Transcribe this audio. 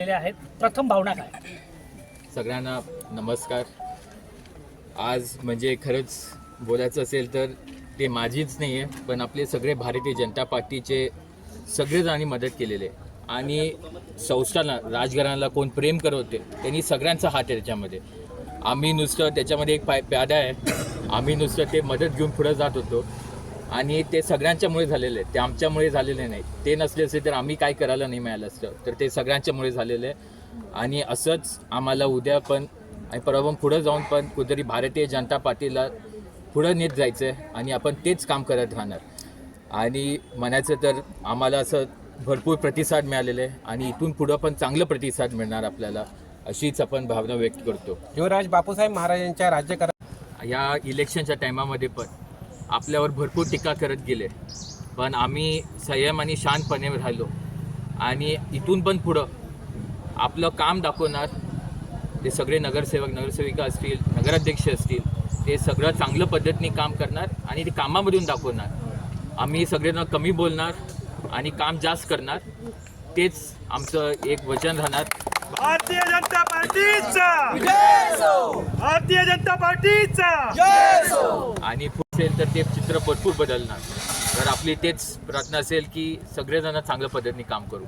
आहेत. प्रथम भावना काय? सगळ्यांना नमस्कार. आज म्हणजे खरंच बोलायचं असेल तर ते माझीच नाही आहे, पण आपले सगळे भारतीय जनता पार्टीचे सगळेजणांनी मदत केलेले आणि संस्थांना राजकारणाला कोण प्रेम करत होते त्यांनी सगळ्यांचा हात आहे त्याच्यामध्ये. आम्ही नुसतं त्याच्यामध्ये एक प्यादा आहे, आम्ही नुसतं ते मदत घेऊन पुढे जात होतो आणि ते सगळ्यांच्यामुळे झालेलं आहे, ते आमच्यामुळे झालेले नाही. ते नसले असते तर आम्ही काय करायला नाही मिळालं असतं, तर ते सगळ्यांच्यामुळे झालेलं आहे. आणि असंच आम्हाला उद्या पण आणि परवा पण पुढं जाऊन पण कुठेतरी भारतीय जनता पार्टीला पुढं नेत जायचं आहे आणि आपण तेच काम करत राहणार. आणि म्हणायचं तर आम्हाला असं भरपूर प्रतिसाद मिळालेला आहे आणि इथून पुढं पण चांगलं प्रतिसाद मिळणार आपल्याला, अशीच आपण भावना व्यक्त करतो. युवराज बापूसाहेब महाराजांच्या राज्यकारण या इलेक्शनच्या टायमामध्ये पण आपल्यावर भरपूर टीका करत गेले, पण आम्ही संयम आणि शांतपणे राहिलो आणि इथून पण पुढं आपलं काम दाखवणार. ते सगळे नगरसेवक नगरसेविका असतील, नगराध्यक्ष असतील, ते सगळं चांगलं पद्धतीने काम करणार आणि ते कामामधून दाखवणार. आम्ही सगळेजण कमी बोलणार आणि काम जास्त करणार, तेच आमचं एक वचन राहणार. भारतीय जनता पार्टीचा जय हो, भारतीय जनता पार्टीचा जय हो. आणि पुढे असेल तर ते चित्र भरपूर बदलणार. तर आपली तेच प्रार्थना असेल की सगळेजण चांगल्या पद्धतीने काम करू.